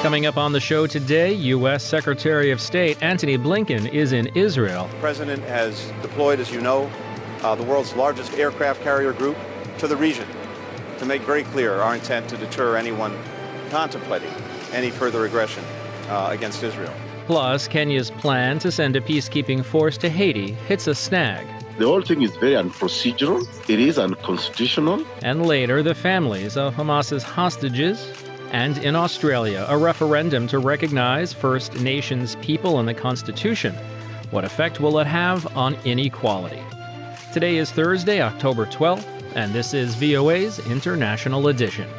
Coming up on the show today, U.S. Secretary of State Antony Blinken is in Israel. The president has deployed, as you know, the world's largest aircraft carrier group to the region to make very clear our intent to deter anyone contemplating any further aggression against Israel. Plus, Kenya's plan to send a peacekeeping force to Haiti hits a snag. The whole thing is very unprocedural. It is unconstitutional. And later, the families of Hamas's hostages. And in Australia, a referendum to recognize First Nations people in the Constitution. What effect will it have on inequality? Today is Thursday, October 12th, and this is VOA's International Edition.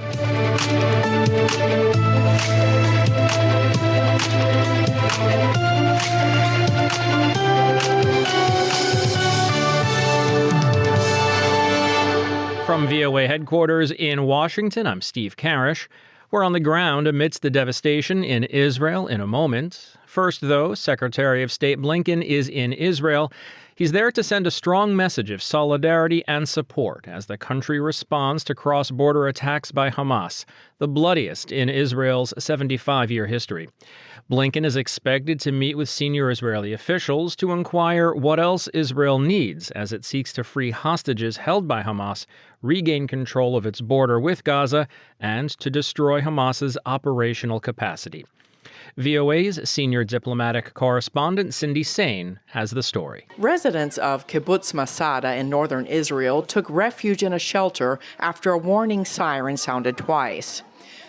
From VOA headquarters in Washington, I'm Steve Karish. We're on the ground amidst the devastation in Israel in a moment. First, though, Secretary of State Blinken is in Israel. He's there to send a strong message of solidarity and support as the country responds to cross-border attacks by Hamas, the bloodiest in Israel's 75-year history. Blinken is expected to meet with senior Israeli officials to inquire what else Israel needs as it seeks to free hostages held by Hamas, regain control of its border with Gaza, and to destroy Hamas's operational capacity. VOA's senior diplomatic correspondent Cindy Sain has the story. Residents of Kibbutz Masada in northern Israel took refuge in a shelter after a warning siren sounded twice.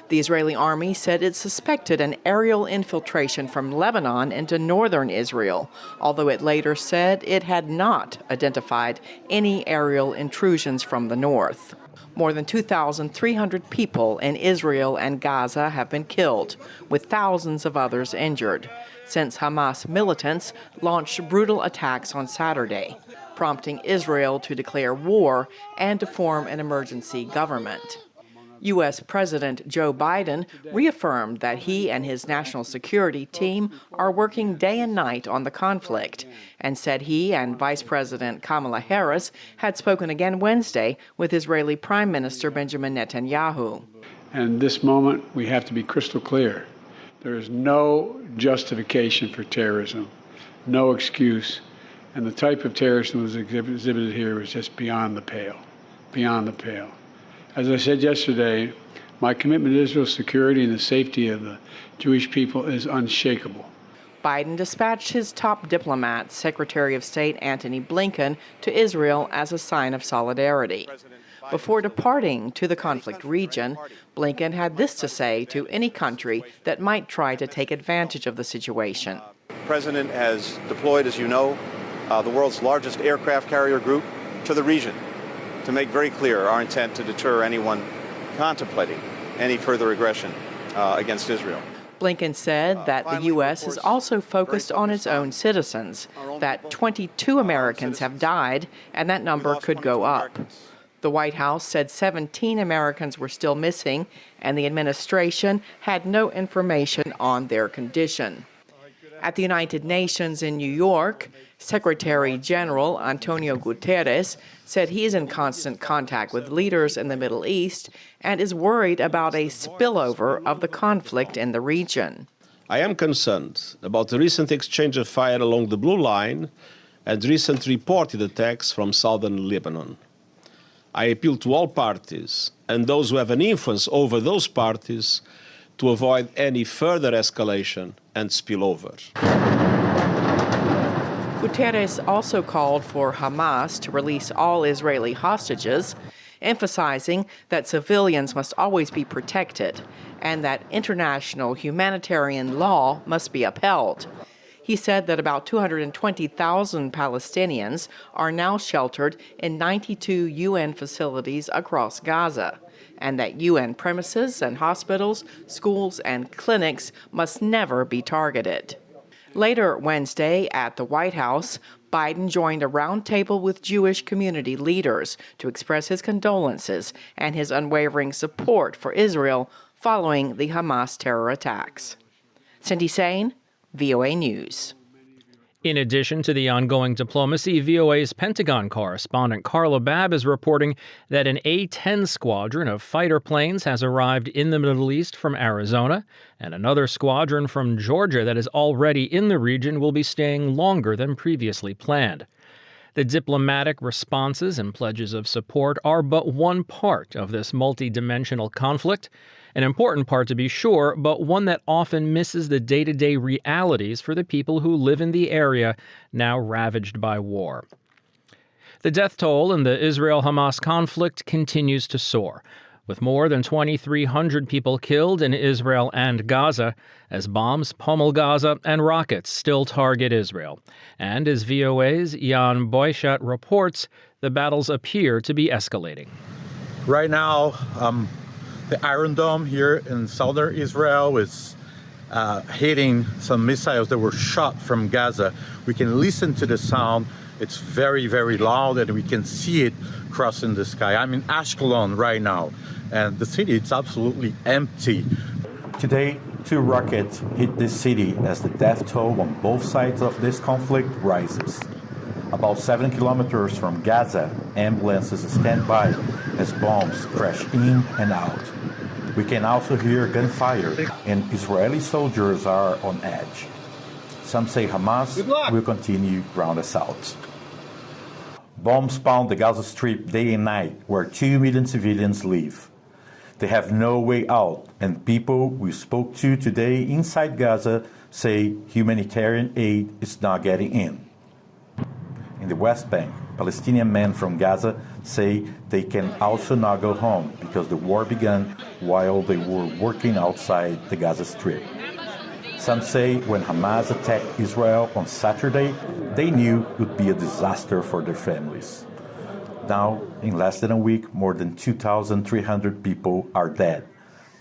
The Israeli army said it suspected an aerial infiltration from Lebanon into northern Israel, although it later said it had not identified any aerial intrusions from the north. More than 2,300 people in Israel and Gaza have been killed, with thousands of others injured, since Hamas militants launched brutal attacks on Saturday, prompting Israel to declare war and to form an emergency government. U.S. President Joe Biden reaffirmed that he and his national security team are working day and night on the conflict, and said he and Vice President Kamala Harris had spoken again Wednesday with Israeli Prime Minister Benjamin Netanyahu. And this moment, we have to be crystal clear. There is no justification for terrorism, no excuse, and the type of terrorism that was exhibited here is just beyond the pale, beyond the pale. As I said yesterday, my commitment to Israel's security and the safety of the Jewish people is unshakable. Biden dispatched his top diplomat, Secretary of State Antony Blinken, to Israel as a sign of solidarity. Before departing to the conflict region, Blinken had this to say to any country that might try to take advantage of the situation. The president has deployed, as you know, the world's largest aircraft carrier group to the region to make very clear our intent to deter anyone contemplating any further aggression against Israel. Blinken said that the U.S. is also focused on its own citizens, that 22 Americans have died, and that number could go up. The White House said 17 Americans were still missing, and the administration had no information on their condition. At the United Nations in New York, Secretary General Antonio Guterres said he is in constant contact with leaders in the Middle East and is worried about a spillover of the conflict in the region. I am concerned about the recent exchange of fire along the Blue Line and recent reported attacks from southern Lebanon. I appeal to all parties and those who have an influence over those parties to avoid any further escalation and spillover. Guterres also called for Hamas to release all Israeli hostages, emphasizing that civilians must always be protected and that international humanitarian law must be upheld. He said that about 220,000 Palestinians are now sheltered in 92 UN facilities across Gaza, and that UN premises and hospitals, schools, and clinics must never be targeted. Later Wednesday at the White House, Biden joined a roundtable with Jewish community leaders to express his condolences and his unwavering support for Israel following the Hamas terror attacks. Cindy Sain, VOA News. In addition to the ongoing diplomacy, VOA's Pentagon correspondent Carla Babb is reporting that an A-10 squadron of fighter planes has arrived in the Middle East from Arizona, and another squadron from Georgia that is already in the region will be staying longer than previously planned. The diplomatic responses and pledges of support are but one part of this multidimensional conflict, an important part to be sure, but one that often misses the day-to-day realities for the people who live in the area now ravaged by war. The death toll in the Israel-Hamas conflict continues to soar, with more than 2,300 people killed in Israel and Gaza, as bombs pummel Gaza and rockets still target Israel. And as VOA's Jan Boychat reports, the battles appear to be escalating. Right now, the Iron Dome here in southern Israel is hitting some missiles that were shot from Gaza. We can listen to the sound. It's very, very loud, and we can see it crossing the sky. I'm in Ashkelon right now, and the city is absolutely empty. Today, 2 rockets hit this city as the death toll on both sides of this conflict rises. About 7 kilometers from Gaza, ambulances stand by as bombs crash in and out. We can also hear gunfire, and Israeli soldiers are on edge. Some say Hamas will continue ground assaults. Bombs pound the Gaza Strip day and night, where 2 million civilians live. They have no way out, and people we spoke to today inside Gaza say humanitarian aid is not getting in. In the West Bank, Palestinian men from Gaza say they can also not go home because the war began while they were working outside the Gaza Strip. Some say when Hamas attacked Israel on Saturday, they knew it would be a disaster for their families. Now, in less than a week, more than 2,300 people are dead.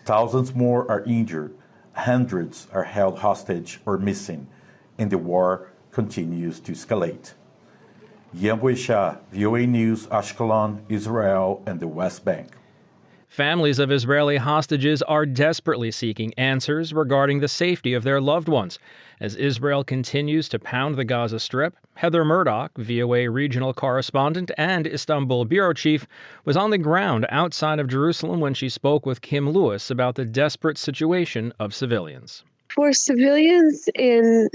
Thousands more are injured. Hundreds are held hostage or missing, and the war continues to escalate. Jan Boychat, VOA News, Ashkelon, Israel, and the West Bank. Families of Israeli hostages are desperately seeking answers regarding the safety of their loved ones. As Israel continues to pound the Gaza Strip, Heather Murdoch, VOA regional correspondent and Istanbul bureau chief, was on the ground outside of Jerusalem when she spoke with Kim Lewis about the desperate situation of civilians. For civilians in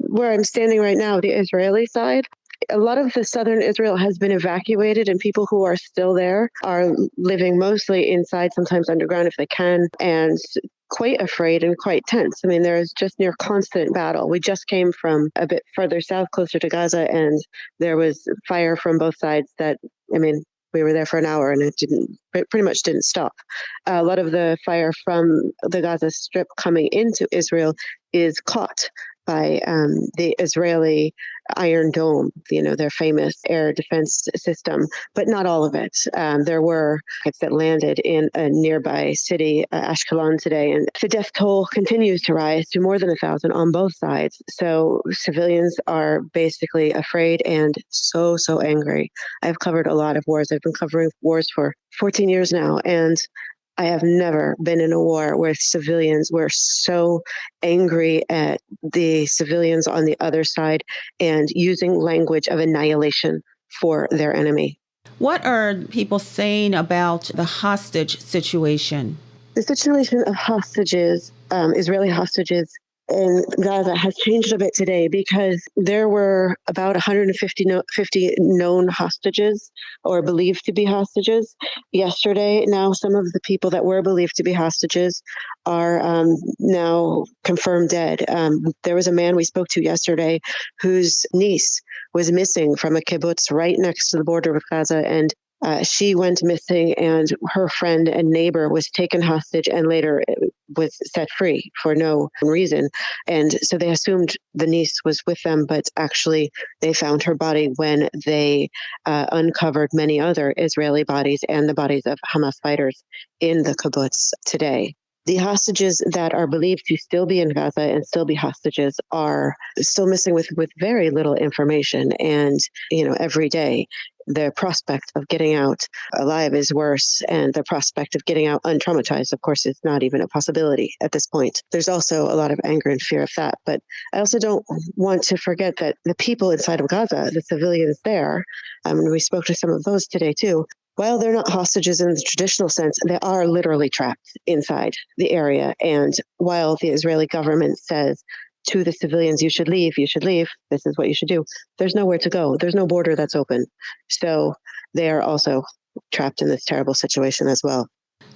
where I'm standing right now, the Israeli side, a lot of the southern Israel has been evacuated, and people who are still there are living mostly inside, sometimes underground if they can, and quite afraid and quite tense. I mean, there is just near constant battle. We just came from a bit further south, closer to Gaza, and there was fire from both sides that, I mean, we were there for an hour and it pretty much didn't stop. A lot of the fire from the Gaza Strip coming into Israel is caught by the Israeli Iron Dome, their famous air defense system, but not all of it. There were rockets that landed in a nearby city, Ashkelon, today, and the death toll continues to rise to more than 1,000 on both sides. So civilians are basically afraid and so angry. I've covered a lot of wars. I've been covering wars for 14 years now, and I have never been in a war where civilians were so angry at the civilians on the other side and using language of annihilation for their enemy. What are people saying about the hostage situation? The situation of hostages, Israeli hostages in Gaza has changed a bit today because there were about 150 known hostages or believed to be hostages yesterday. Now some of the people that were believed to be hostages are now confirmed dead. There was a man we spoke to yesterday whose niece was missing from a kibbutz right next to the border with Gaza, and she went missing, and her friend and neighbor was taken hostage and later was set free for no reason. And so they assumed the niece was with them, but actually they found her body when they uncovered many other Israeli bodies and the bodies of Hamas fighters in the kibbutz today. The hostages that are believed to still be in Gaza and still be hostages are still missing with very little information. And, every day, the prospect of getting out alive is worse, and the prospect of getting out untraumatized, of course, is not even a possibility at this point. There's also a lot of anger and fear of that. But I also don't want to forget that the people inside of Gaza, the civilians there, and we spoke to some of those today too, while they're not hostages in the traditional sense, they are literally trapped inside the area. And while the Israeli government says to the civilians, you should leave, this is what you should do, there's nowhere to go. There's no border that's open. So they are also trapped in this terrible situation as well.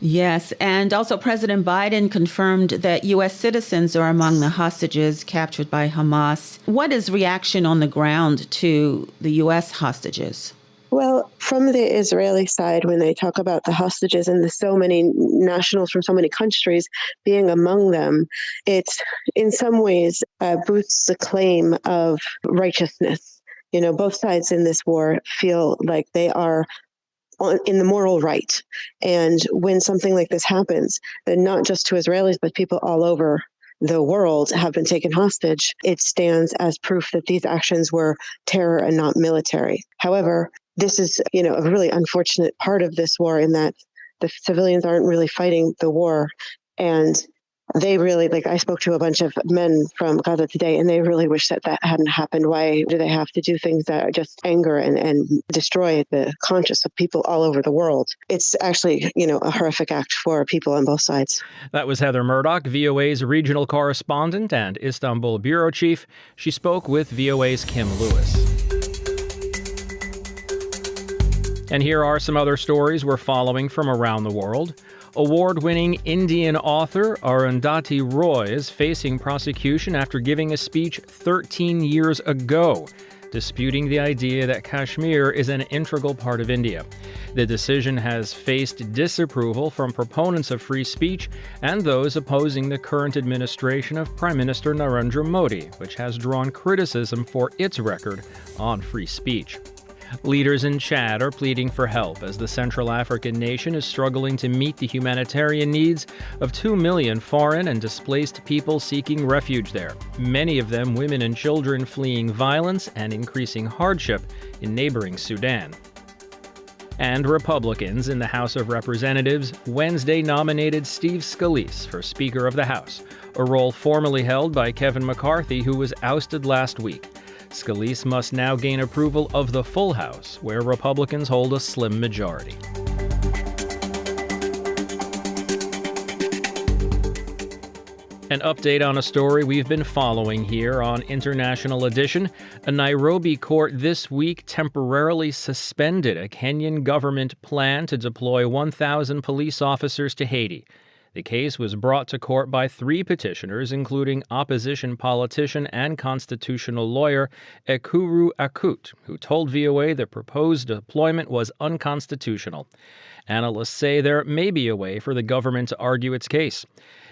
Yes, and also President Biden confirmed that U.S. citizens are among the hostages captured by Hamas. What is reaction on the ground to the U.S. hostages? Well, from the Israeli side, when they talk about the hostages and the so many nationals from so many countries being among them, it in some ways boosts the claim of righteousness. Both sides in this war feel like they are in the moral right. And when something like this happens, then not just to Israelis, but people all over the world have been taken hostage, it stands as proof that these actions were terror and not military. However, this is, a really unfortunate part of this war in that the civilians aren't really fighting the war. And they really, I spoke to a bunch of men from Gaza today, and they really wish that hadn't happened. Why do they have to do things that are just anger and destroy the conscience of people all over the world? It's actually, a horrific act for people on both sides. That was Heather Murdoch, VOA's regional correspondent and Istanbul bureau chief. She spoke with VOA's Kim Lewis. And here are some other stories we're following from around the world. Award-winning Indian author Arundhati Roy is facing prosecution after giving a speech 13 years ago, disputing the idea that Kashmir is an integral part of India. The decision has faced disapproval from proponents of free speech and those opposing the current administration of Prime Minister Narendra Modi, which has drawn criticism for its record on free speech. Leaders in Chad are pleading for help as the Central African nation is struggling to meet the humanitarian needs of 2 million foreign and displaced people seeking refuge there, many of them women and children fleeing violence and increasing hardship in neighboring Sudan. And Republicans in the House of Representatives Wednesday nominated Steve Scalise for Speaker of the House, a role formerly held by Kevin McCarthy, who was ousted last week. Scalise must now gain approval of the full House, where Republicans hold a slim majority. An update on a story we've been following here on International Edition. A Nairobi court this week temporarily suspended a Kenyan government plan to deploy 1,000 police officers to Haiti. The case was brought to court by 3 petitioners, including opposition politician and constitutional lawyer Ekuru Akut, who told VOA the proposed deployment was unconstitutional. Analysts say there may be a way for the government to argue its case.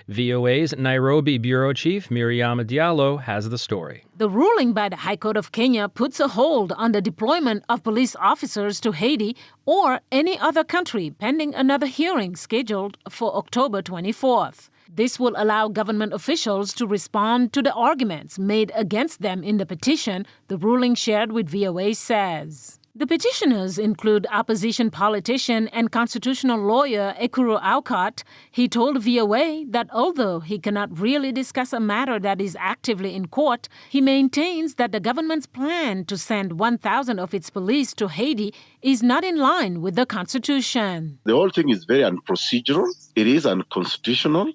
VOA's Nairobi bureau chief Miriam Diallo has the story. The ruling by the High Court of Kenya puts a hold on the deployment of police officers to Haiti or any other country pending another hearing scheduled for October 24th. This will allow government officials to respond to the arguments made against them in the petition, the ruling shared with VOA says. The petitioners include opposition politician and constitutional lawyer Ekuru Aukot. He told VOA that although he cannot really discuss a matter that is actively in court, he maintains that the government's plan to send 1,000 of its police to Haiti is not in line with the Constitution. The whole thing is very unprocedural. It is unconstitutional.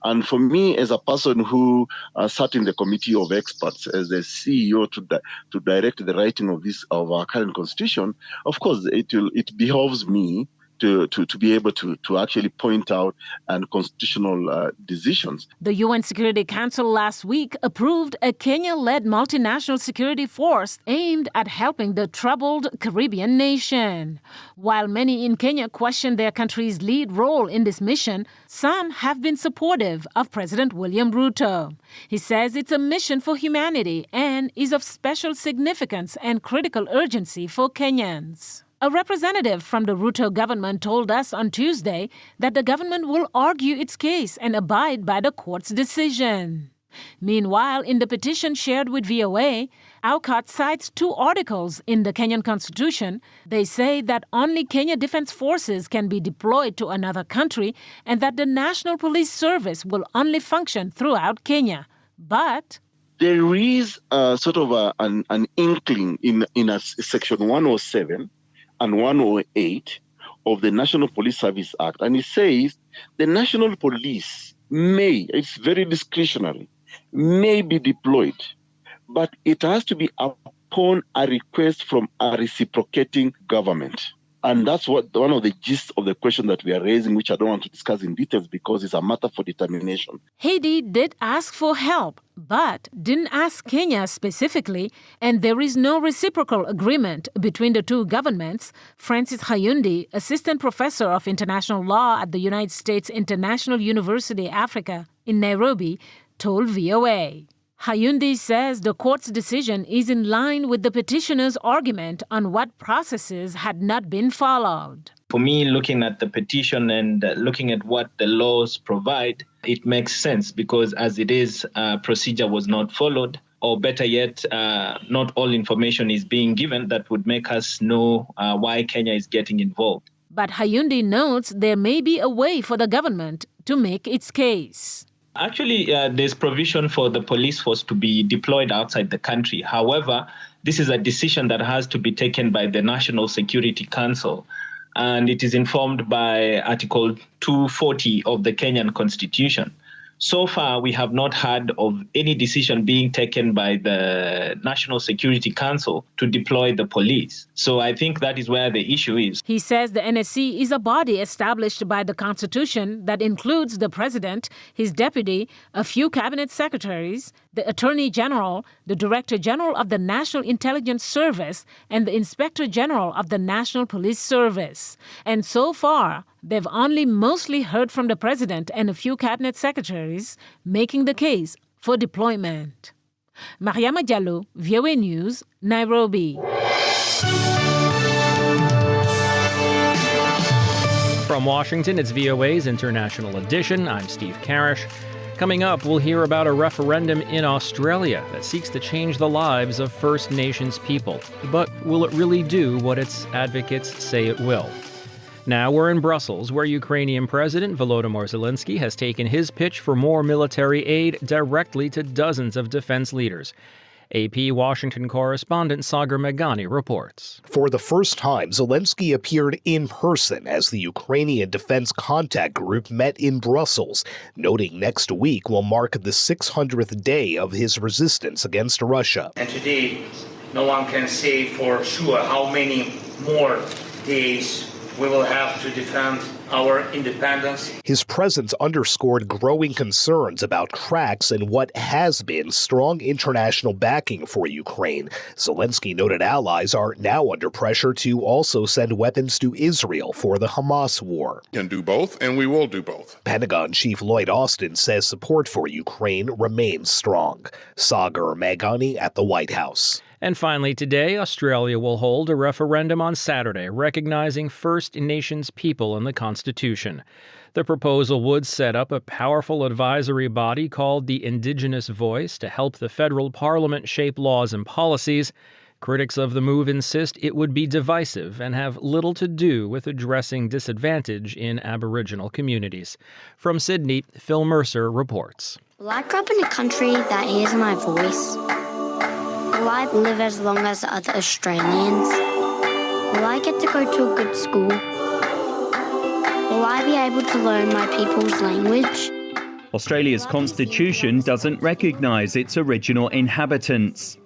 And for me, as a person who sat in the committee of experts as the CEO to direct the writing of our current constitution, of course, it behoves me to be able to actually point out unconstitutional decisions. The UN Security Council last week approved a Kenya-led multinational security force aimed at helping the troubled Caribbean nation. While many in Kenya question their country's lead role in this mission, some have been supportive of President William Ruto. He says it's a mission for humanity and is of special significance and critical urgency for Kenyans. A representative from the Ruto government told us on Tuesday that the government will argue its case and abide by the court's decision. Meanwhile, in the petition shared with VOA, AUCAT cites 2 articles in the Kenyan Constitution. They say that only Kenya Defense Forces can be deployed to another country and that the National Police Service will only function throughout Kenya. But there is sort of an inkling in a Section 107 and 108 of the National Police Service Act. And it says the National Police may, it's very discretionary, may be deployed, but it has to be upon a request from a reciprocating government. And that's what one of the gist of the question that we are raising, which I don't want to discuss in details because it's a matter for determination. Haiti did ask for help, but didn't ask Kenya specifically, and there is no reciprocal agreement between the 2 governments. Francis Hayundi, assistant professor of international law at the United States International University Africa in Nairobi, told VOA. Hayundi says the court's decision is in line with the petitioner's argument on what processes had not been followed. For me, looking at the petition and looking at what the laws provide, it makes sense because as it is, procedure was not followed, or better yet, not all information is being given that would make us know why Kenya is getting involved. But Hayundi notes there may be a way for the government to make its case. Actually, there's provision for the police force to be deployed outside the country. However, this is a decision that has to be taken by the National Security Council, and it is informed by Article 240 of the Kenyan Constitution. So far, we have not heard of any decision being taken by the National Security Council to deploy the police. So I think that is where the issue is. He says the NSC is a body established by the Constitution that includes the President, his deputy, a few cabinet secretaries, the Attorney General, the Director General of the National Intelligence Service, and the Inspector General of the National Police Service. And so far, they've only mostly heard from the President and a few cabinet secretaries, making the case for deployment. Mariama Diallo, VOA News, Nairobi. From Washington, it's VOA's International Edition. I'm Steve Karish. Coming up, we'll hear about a referendum in Australia that seeks to change the lives of First Nations people. But will it really do what its advocates say it will? Now we're in Brussels, where Ukrainian President Volodymyr Zelenskyy has taken his pitch for more military aid directly to dozens of defense leaders. AP Washington correspondent Sagar Meghani reports. For the first time, Zelenskyy appeared in person as the Ukrainian Defense Contact Group met in Brussels, noting next week will mark the 600th day of his resistance against Russia. And today, no one can say for sure how many more days we will have to defend our independence. His presence underscored growing concerns about cracks in what has been strong international backing for Ukraine. Zelenskyy noted allies are now under pressure to also send weapons to Israel for the Hamas war. Can do both, and we will do both. Pentagon Chief Lloyd Austin says support for Ukraine remains strong. Sagar Meghani at the White House. And finally today, Australia will hold a referendum on Saturday recognizing First Nations people in the Constitution. The proposal would set up a powerful advisory body called the Indigenous Voice to help the federal parliament shape laws and policies. Critics of the move insist it would be divisive and have little to do with addressing disadvantage in Aboriginal communities. From Sydney, Phil Mercer reports. Will I grow up in a country that hears my voice? Will I live as long as other Australians? Will I get to go to a good school? Will I be able to learn my people's language? Australia's constitution doesn't recognise its original inhabitants.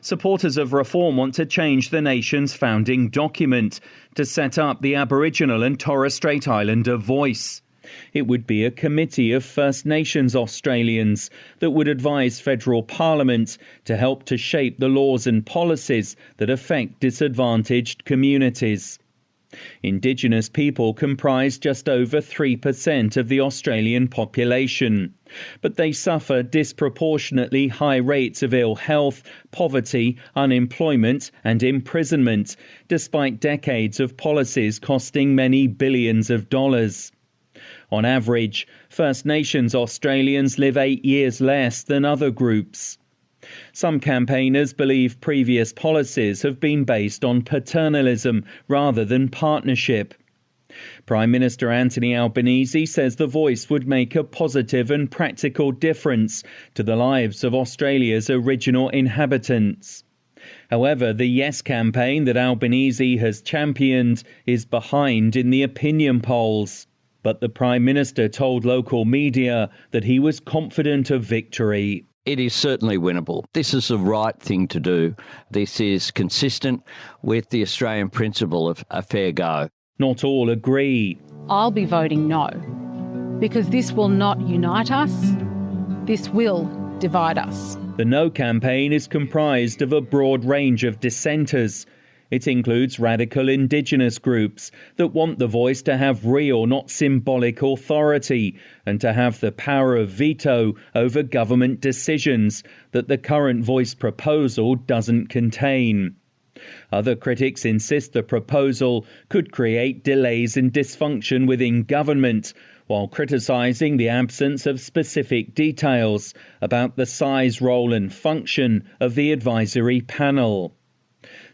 Supporters of reform want to change the nation's founding document to set up the Aboriginal and Torres Strait Islander voice. It would be a committee of First Nations Australians that would advise federal parliament to help to shape the laws and policies that affect disadvantaged communities. Indigenous people comprise just over 3% of the Australian population, but they suffer disproportionately high rates of ill health, poverty, unemployment and imprisonment, despite decades of policies costing many billions of dollars. On average, First Nations Australians live 8 years less than other groups. Some campaigners believe previous policies have been based on paternalism rather than partnership. Prime Minister Anthony Albanese says the voice would make a positive and practical difference to the lives of Australia's original inhabitants. However, the Yes campaign that Albanese has championed is behind in the opinion polls. But the Prime Minister told local media that he was confident of victory. It is certainly winnable. This is the right thing to do. This is consistent with the Australian principle of a fair go. Not all agree. I'll be voting no, because this will not unite us. This will divide us. The No campaign is comprised of a broad range of dissenters. It includes radical Indigenous groups that want the voice to have real, not symbolic authority and to have the power of veto over government decisions that the current voice proposal doesn't contain. Other critics insist the proposal could create delays and dysfunction within government, while criticising the absence of specific details about the size, role and function of the advisory panel.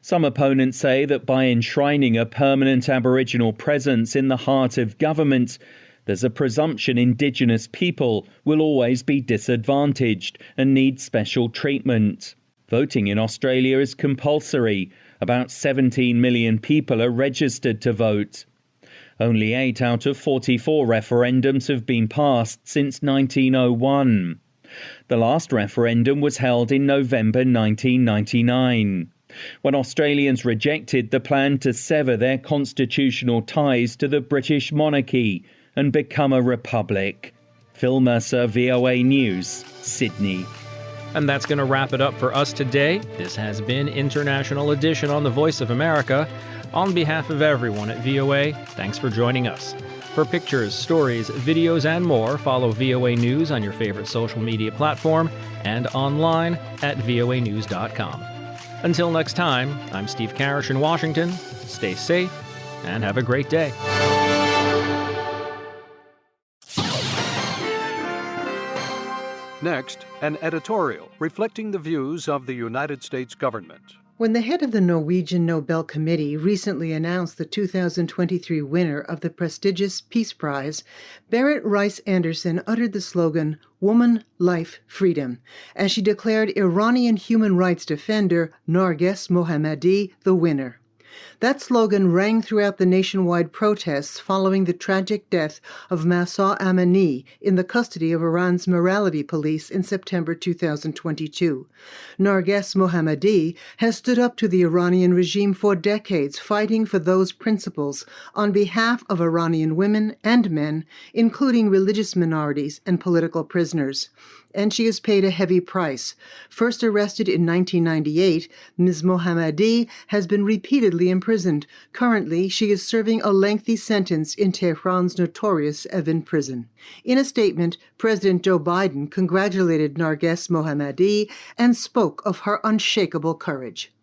Some opponents say that by enshrining a permanent Aboriginal presence in the heart of government, there's a presumption Indigenous people will always be disadvantaged and need special treatment. Voting in Australia is compulsory. About 17 million people are registered to vote. Only 8 out of 44 referendums have been passed since 1901. The last referendum was held in November 1999. When Australians rejected the plan to sever their constitutional ties to the British monarchy and become a republic. Phil Mercer, VOA News, Sydney. And that's going to wrap it up for us today. This has been International Edition on the Voice of America. On behalf of everyone at VOA, thanks for joining us. For pictures, stories, videos, and more, follow VOA News on your favorite social media platform and online at voanews.com. Until next time, I'm Steve Karish in Washington. Stay safe and have a great day. Next, an editorial reflecting the views of the United States government. When the head of the Norwegian Nobel Committee recently announced the 2023 winner of the prestigious Peace Prize, Berit Reiss-Andersen uttered the slogan, "Woman, Life, Freedom," as she declared Iranian human rights defender Narges Mohammadi the winner. That slogan rang throughout the nationwide protests following the tragic death of Mahsa Amini in the custody of Iran's morality police in September 2022. Narges Mohammadi has stood up to the Iranian regime for decades, fighting for those principles on behalf of Iranian women and men, including religious minorities and political prisoners. And she has paid a heavy price. First arrested in 1998, Ms. Mohammadi has been repeatedly imprisoned. Currently, she is serving a lengthy sentence in Tehran's notorious Evin prison. In a statement, President Joe Biden congratulated Narges Mohammadi and spoke of her unshakable courage.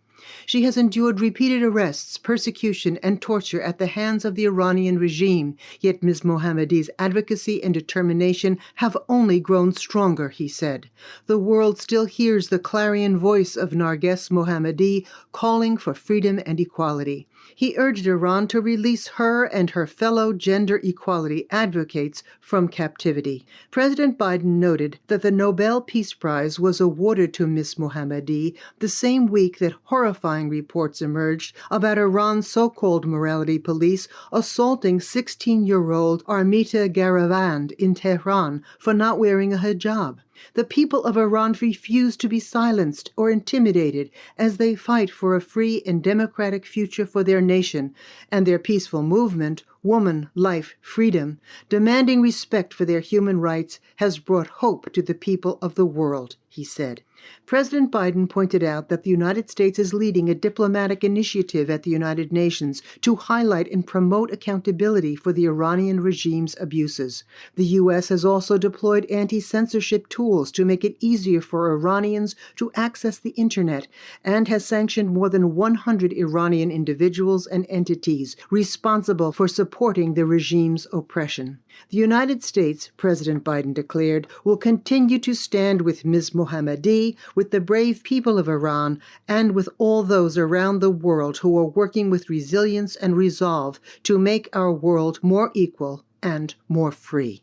She has endured repeated arrests, persecution, and torture at the hands of the Iranian regime, yet Ms. Mohammadi's advocacy and determination have only grown stronger, he said. The world still hears the clarion voice of Narges Mohammadi calling for freedom and equality. He urged Iran to release her and her fellow gender equality advocates from captivity. President Biden noted that the Nobel Peace Prize was awarded to Ms. Mohammadi the same week that horrifying reports emerged about Iran's so-called morality police assaulting 16-year-old Armita Garavand in Tehran for not wearing a hijab. The people of Iran refuse to be silenced or intimidated as they fight for a free and democratic future for their nation, and their peaceful movement, Woman, Life, Freedom, demanding respect for their human rights, has brought hope to the people of the world, he said. President Biden pointed out that the United States is leading a diplomatic initiative at the United Nations to highlight and promote accountability for the Iranian regime's abuses. The U.S. has also deployed anti-censorship tools to make it easier for Iranians to access the Internet and has sanctioned more than 100 Iranian individuals and entities responsible for supporting the regime's oppression. The United States, President Biden declared, will continue to stand with Ms. Mohammadi, with the brave people of Iran, and with all those around the world who are working with resilience and resolve to make our world more equal and more free.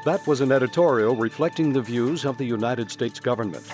That was an editorial reflecting the views of the United States government.